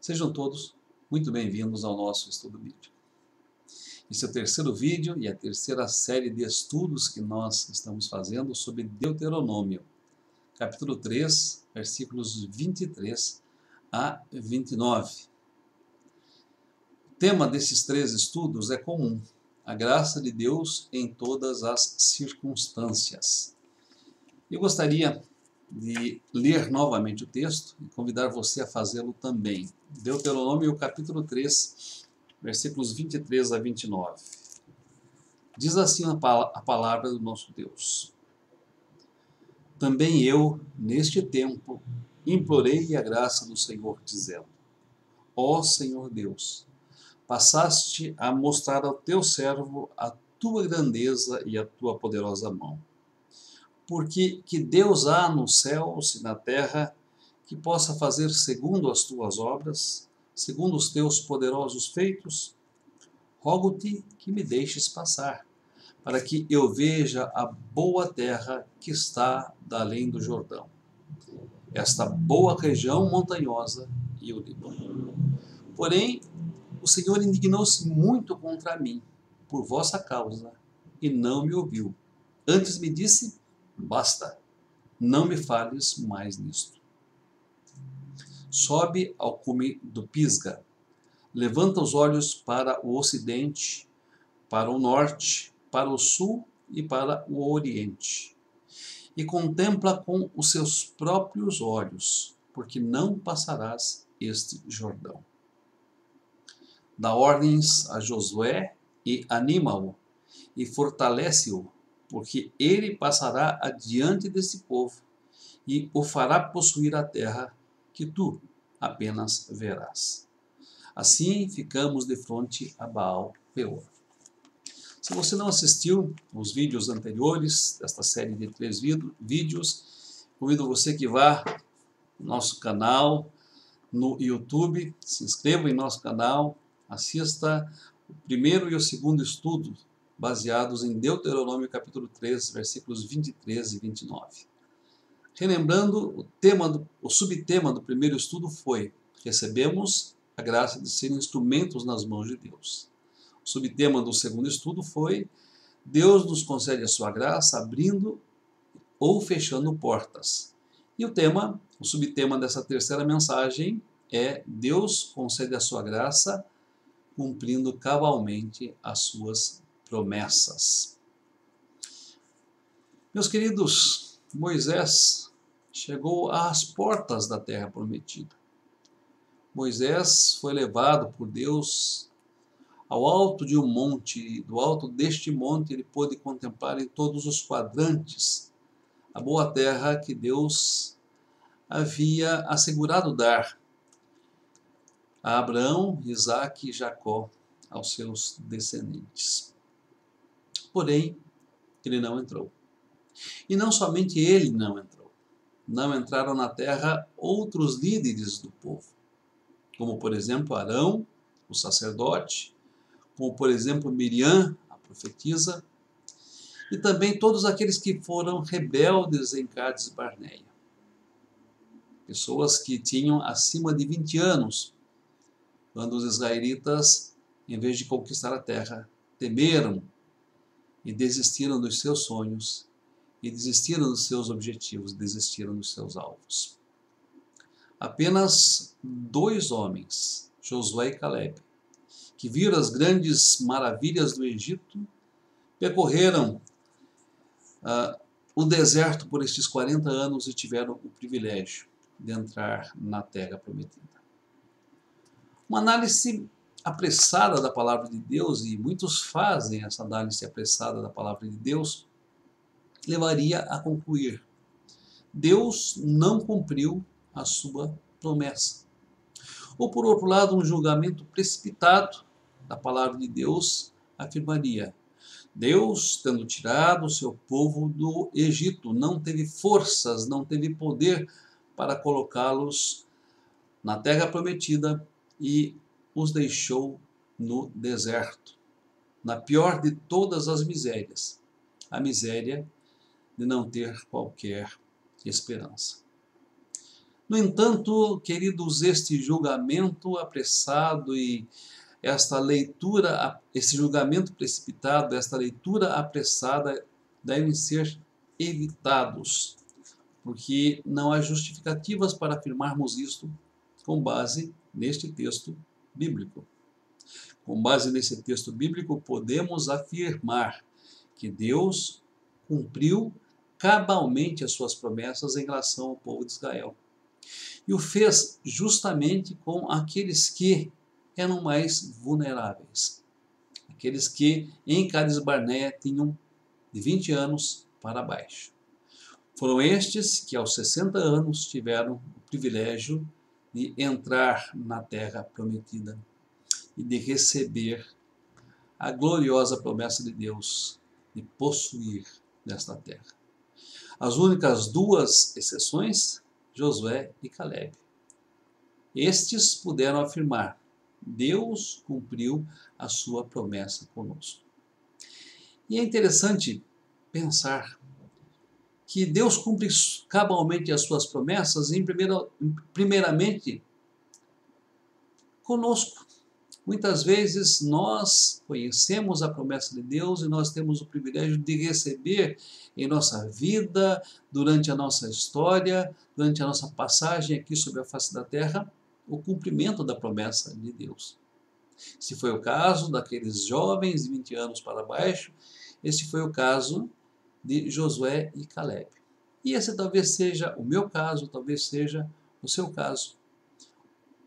Sejam todos muito bem-vindos ao nosso estudo bíblico. Esse é o terceiro vídeo e a terceira série de estudos que nós estamos fazendo sobre Deuteronômio, capítulo 3, versículos 23 a 29. O tema desses três estudos é comum: a graça de Deus em todas as circunstâncias. Eu gostaria de ler novamente o texto e convidar você a fazê-lo também. Deuteronômio capítulo 3, versículos 23 a 29. Diz assim a palavra do nosso Deus: Também eu, neste tempo, implorei a graça do Senhor, dizendo: Ó Senhor Deus, passaste a mostrar ao teu servo a tua grandeza e a tua poderosa mão. Porque que Deus há nos céus e na terra que possa fazer segundo as tuas obras, segundo os teus poderosos feitos? Rogo-te que me deixes passar, para que eu veja a boa terra que está da além do Jordão, esta boa região montanhosa e o Líbano. Porém, o Senhor indignou-se muito contra mim, por vossa causa, e não me ouviu. Antes me disse: basta, não me fales mais nisto. Sobe ao cume do Pisga, levanta os olhos para o ocidente, para o norte, para o sul e para o oriente, e contempla com os seus próprios olhos, porque não passarás este Jordão. Dá ordens a Josué e anima-o, e fortalece-o, porque ele passará adiante desse povo e o fará possuir a terra que tu apenas verás. Assim ficamos de frente a Baal-peor. Se você não assistiu os vídeos anteriores desta série de 3 vídeos, convido você que vá no nosso canal no YouTube, se inscreva em nosso canal, assista o primeiro e o segundo estudo baseados em Deuteronômio capítulo 3, versículos 23 e 29. Relembrando, o subtema do primeiro estudo foi: recebemos a graça de ser instrumentos nas mãos de Deus. O subtema do segundo estudo foi: Deus nos concede a sua graça abrindo ou fechando portas. E o subtema dessa terceira mensagem é: Deus concede a sua graça cumprindo cabalmente as suas promessas. Meus queridos, Moisés chegou às portas da terra prometida. Moisés foi levado por Deus ao alto de um monte. Do alto deste monte ele pôde contemplar em todos os quadrantes a boa terra que Deus havia assegurado dar a Abraão, Isaque e Jacó, aos seus descendentes. Porém, ele não entrou. E não somente ele não entrou. Não entraram na terra outros líderes do povo, como por exemplo Arão, o sacerdote, como por exemplo Miriam, a profetisa, e também todos aqueles que foram rebeldes em Cades Barneia. Pessoas que tinham acima de 20 anos, quando os israelitas, em vez de conquistar a terra, temeram e desistiram dos seus sonhos, e desistiram dos seus objetivos, desistiram dos seus alvos. Apenas 2 homens, Josué e Caleb, que viram as grandes maravilhas do Egito, percorreram o deserto por estes 40 anos e tiveram o privilégio de entrar na terra prometida. Uma análise apressada da palavra de Deus, e muitos fazem essa análise apressada da palavra de Deus, levaria a concluir: Deus não cumpriu a sua promessa. Ou, por outro lado, um julgamento precipitado da palavra de Deus afirmaria: Deus, tendo tirado o seu povo do Egito, não teve forças, não teve poder para colocá-los na terra prometida e os deixou no deserto, na pior de todas as misérias, a miséria de não ter qualquer esperança. No entanto, queridos, este julgamento apressado e esta leitura, esse julgamento precipitado, esta leitura apressada devem ser evitados, porque não há justificativas para afirmarmos isto com base neste texto bíblico. Com base nesse texto bíblico, podemos afirmar que Deus cumpriu cabalmente as suas promessas em relação ao povo de Israel. E o fez justamente com aqueles que eram mais vulneráveis. Aqueles que em Cades Barneia tinham de 20 anos para baixo. Foram estes que aos 60 anos tiveram o privilégio de entrar na terra prometida e de receber a gloriosa promessa de Deus de possuir nesta terra. As únicas duas exceções, Josué e Calebe. Estes puderam afirmar: Deus cumpriu a sua promessa conosco. E é interessante pensar que Deus cumpre cabalmente as suas promessas, primeiramente conosco. Muitas vezes nós conhecemos a promessa de Deus e nós temos o privilégio de receber em nossa vida, durante a nossa história, durante a nossa passagem aqui sobre a face da terra, o cumprimento da promessa de Deus. Se foi o caso daqueles jovens de 20 anos para baixo, esse foi o caso de Josué e Calebe. E esse talvez seja o meu caso, talvez seja o seu caso.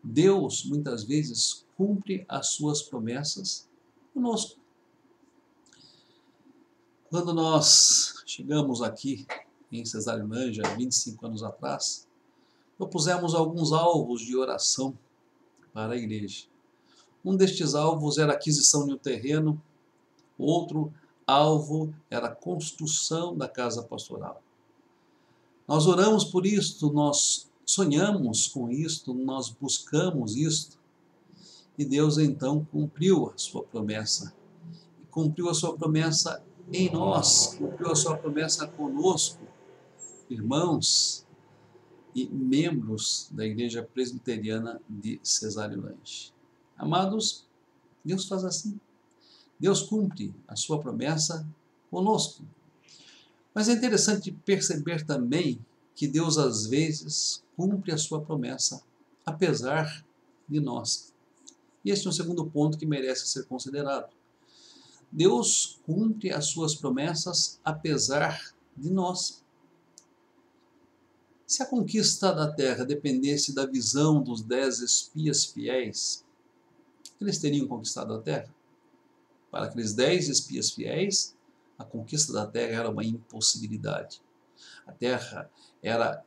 Deus, muitas vezes, cumpre as suas promessas conosco. Quando nós chegamos aqui em Cesareilândia, 25 anos atrás, propusemos alguns alvos de oração para a igreja. Um destes alvos era a aquisição de um terreno, outro alvo era a construção da casa pastoral. Nós oramos por isto, nós sonhamos com isto, nós buscamos isto, e Deus então cumpriu a sua promessa. Cumpriu a sua promessa em nós, cumpriu a sua promessa conosco, irmãos e membros da Igreja Presbiteriana de Cesareilândia. Amados, Deus faz assim. Deus cumpre a sua promessa conosco. Mas é interessante perceber também que Deus às vezes cumpre a sua promessa apesar de nós. E este é um segundo ponto que merece ser considerado. Deus cumpre as suas promessas apesar de nós. Se a conquista da terra dependesse da visão dos 10 espias fiéis, eles teriam conquistado a terra? Para aqueles 10 espias fiéis, a conquista da terra era uma impossibilidade. A terra era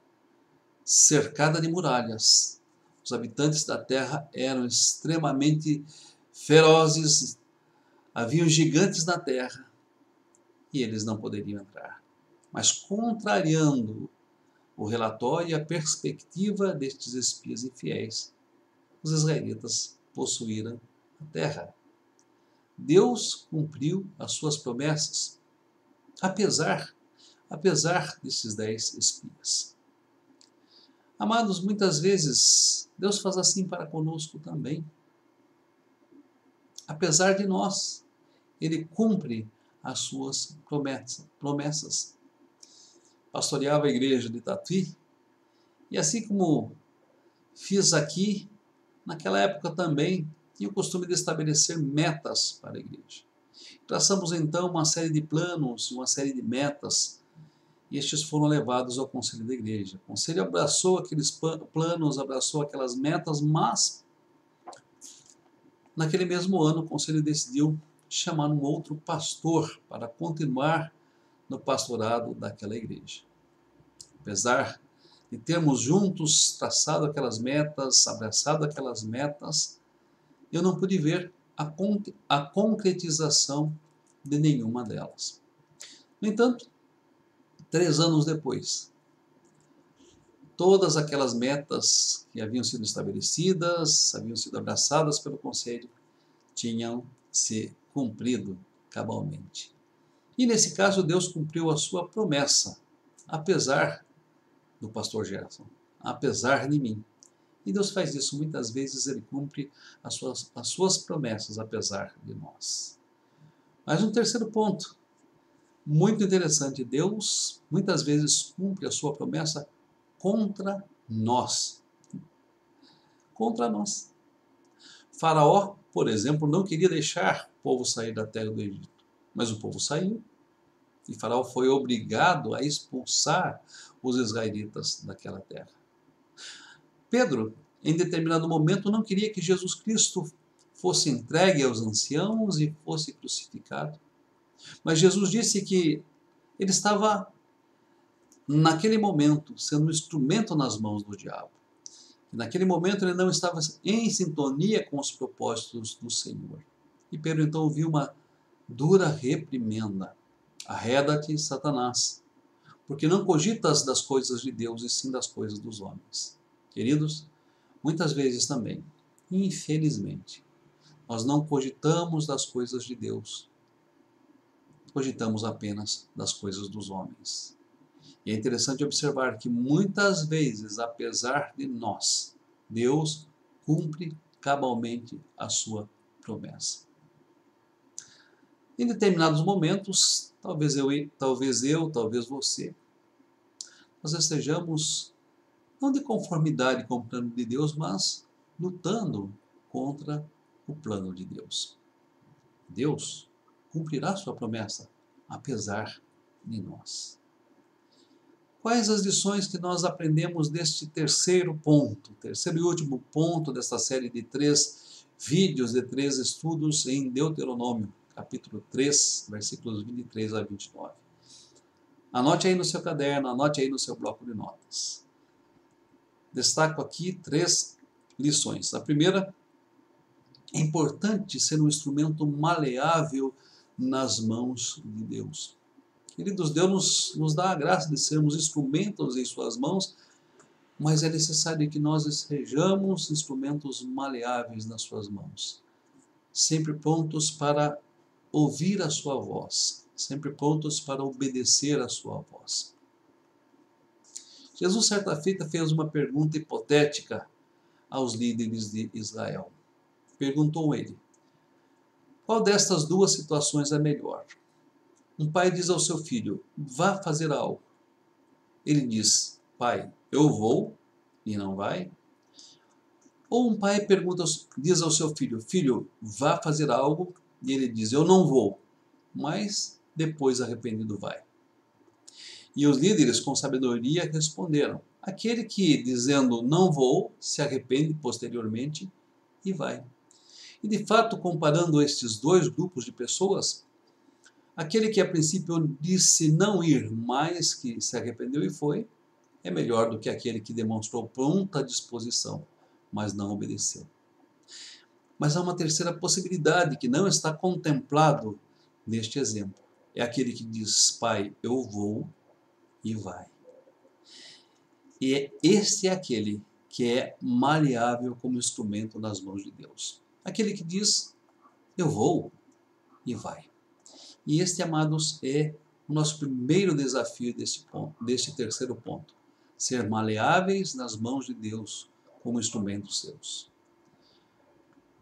cercada de muralhas. Os habitantes da terra eram extremamente ferozes, haviam gigantes na terra e eles não poderiam entrar. Mas contrariando o relatório e a perspectiva destes espias infiéis, os israelitas possuíram a terra. Deus cumpriu as suas promessas, apesar desses 10 espias. Amados, muitas vezes Deus faz assim para conosco também. Apesar de nós, Ele cumpre as suas promessas. Pastoreava a igreja de Tatuí, e assim como fiz aqui, naquela época também tinha o costume de estabelecer metas para a igreja. Traçamos então uma série de planos, uma série de metas, e estes foram levados ao conselho da igreja. O conselho abraçou aqueles planos, abraçou aquelas metas, mas naquele mesmo ano o conselho decidiu chamar um outro pastor para continuar no pastorado daquela igreja. Apesar de termos juntos traçado aquelas metas, abraçado aquelas metas, eu não pude ver a concretização de nenhuma delas. No entanto, 3 anos depois, todas aquelas metas que haviam sido estabelecidas, haviam sido abraçadas pelo conselho, tinham se cumprido cabalmente. E nesse caso, Deus cumpriu a sua promessa, apesar do pastor Gerson, apesar de mim. E Deus faz isso muitas vezes, Ele cumpre as suas promessas apesar de nós. Mas um terceiro ponto, muito interessante, Deus muitas vezes cumpre a sua promessa contra nós. Contra nós. Faraó, por exemplo, não queria deixar o povo sair da terra do Egito, mas o povo saiu. E Faraó foi obrigado a expulsar os israelitas daquela terra. Pedro, em determinado momento, não queria que Jesus Cristo fosse entregue aos anciãos e fosse crucificado. Mas Jesus disse que ele estava, naquele momento, sendo um instrumento nas mãos do diabo. E naquele momento ele não estava em sintonia com os propósitos do Senhor. E Pedro então ouviu uma dura reprimenda. Arreda-te, Satanás, porque não cogitas das coisas de Deus e sim das coisas dos homens. Queridos, muitas vezes também, infelizmente, nós não cogitamos das coisas de Deus, cogitamos apenas das coisas dos homens. E é interessante observar que muitas vezes, apesar de nós, Deus cumpre cabalmente a sua promessa. Em determinados momentos, talvez talvez você, nós estejamos não de conformidade com o plano de Deus, mas lutando contra o plano de Deus. Deus cumprirá sua promessa, apesar de nós. Quais as lições que nós aprendemos deste terceiro e último ponto desta série de 3 vídeos, de 3 estudos em Deuteronômio, capítulo 3, versículos 23 a 29. Anote aí no seu caderno, anote aí no seu bloco de notas. Destaco aqui 3 lições. A primeira, é importante ser um instrumento maleável nas mãos de Deus. Queridos, Deus nos dá a graça de sermos instrumentos em suas mãos, mas é necessário que nós sejamos instrumentos maleáveis nas suas mãos, sempre prontos para ouvir a sua voz, sempre prontos para obedecer a sua voz. Jesus, certa feita, fez uma pergunta hipotética aos líderes de Israel. Perguntou ele: qual destas 2 situações é melhor? Um pai diz ao seu filho: vá fazer algo. Ele diz: pai, eu vou, e não vai. Ou um pai diz ao seu filho: filho, vá fazer algo, e ele diz: eu não vou, mas depois arrependido vai. E os líderes com sabedoria responderam: aquele que, dizendo não vou, se arrepende posteriormente e vai. E de fato, comparando estes 2 grupos de pessoas, aquele que a princípio disse não ir, mas que se arrependeu e foi, é melhor do que aquele que demonstrou pronta disposição, mas não obedeceu. Mas há uma terceira possibilidade que não está contemplado neste exemplo. É aquele que diz: pai, eu vou, e vai. E este é aquele que é maleável como instrumento nas mãos de Deus. Aquele que diz: eu vou, e vai. E este, amados, é o nosso primeiro desafio deste terceiro ponto. Ser maleáveis nas mãos de Deus como instrumentos seus.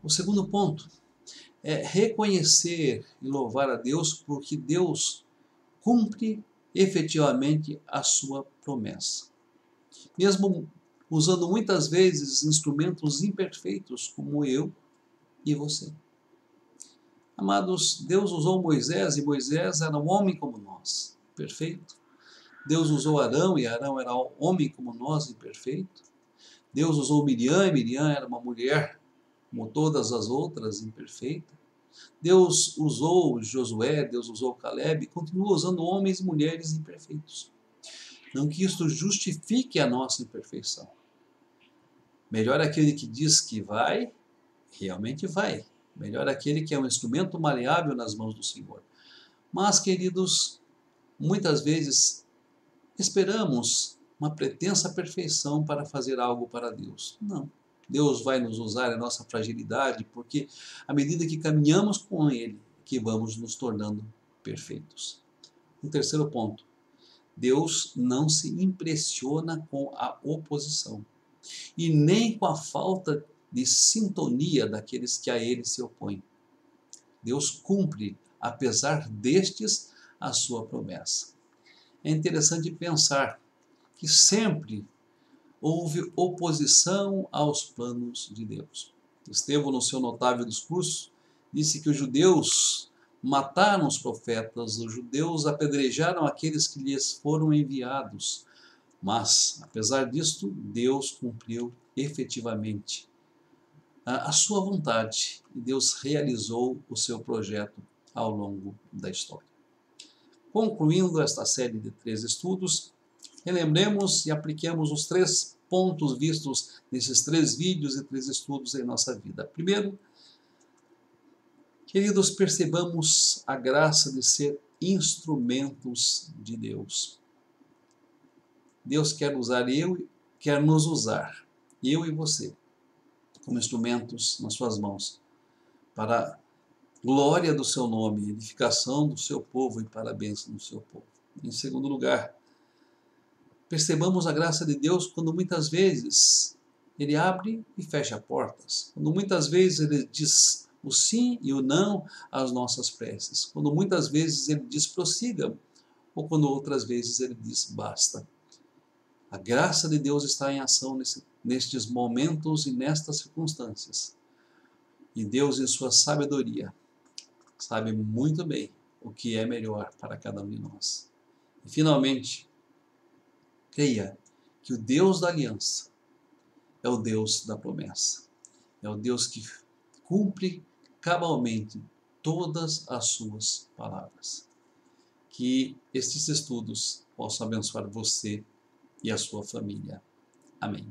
O segundo ponto é reconhecer e louvar a Deus porque Deus cumpre efetivamente a sua promessa. Mesmo usando muitas vezes instrumentos imperfeitos como eu e você. Amados, Deus usou Moisés e Moisés era um homem como nós, perfeito. Deus usou Arão e Arão era um homem como nós, imperfeito. Deus usou Miriam e Miriam era uma mulher como todas as outras, imperfeita. Deus usou Josué, Deus usou Caleb, continua usando homens e mulheres imperfeitos. Não que isto justifique a nossa imperfeição. Melhor aquele que diz que vai, realmente vai. Melhor aquele que é um instrumento maleável nas mãos do Senhor. Mas, queridos, muitas vezes esperamos uma pretensa perfeição para fazer algo para Deus. Não. Deus vai nos usar a nossa fragilidade, porque à medida que caminhamos com Ele, que vamos nos tornando perfeitos. Um terceiro ponto. Deus não se impressiona com a oposição e nem com a falta de sintonia daqueles que a ele se opõem. Deus cumpre, apesar destes, a sua promessa. É interessante pensar que sempre houve oposição aos planos de Deus. Estevão, no seu notável discurso, disse que os judeus mataram os profetas, os judeus apedrejaram aqueles que lhes foram enviados. Mas, apesar disto, Deus cumpriu efetivamente a sua vontade e Deus realizou o seu projeto ao longo da história. Concluindo esta série de 3 estudos, relembremos e apliquemos os 3 pontos vistos nesses 3 vídeos e 3 estudos em nossa vida. Primeiro, queridos, percebamos a graça de ser instrumentos de Deus. Deus quer nos usar, eu e você, como instrumentos nas suas mãos, para a glória do seu nome, edificação do seu povo e para a bênção do seu povo. Em segundo lugar, percebamos a graça de Deus quando muitas vezes Ele abre e fecha portas, quando muitas vezes Ele diz o sim e o não às nossas preces, quando muitas vezes Ele diz prossiga, ou quando outras vezes Ele diz basta. A graça de Deus está em ação nestes momentos e nestas circunstâncias. E Deus, em sua sabedoria, sabe muito bem o que é melhor para cada um de nós. E, finalmente, creia que o Deus da aliança é o Deus da promessa. É o Deus que cumpre cabalmente todas as suas palavras. Que estes estudos possam abençoar você e a sua família. Amém.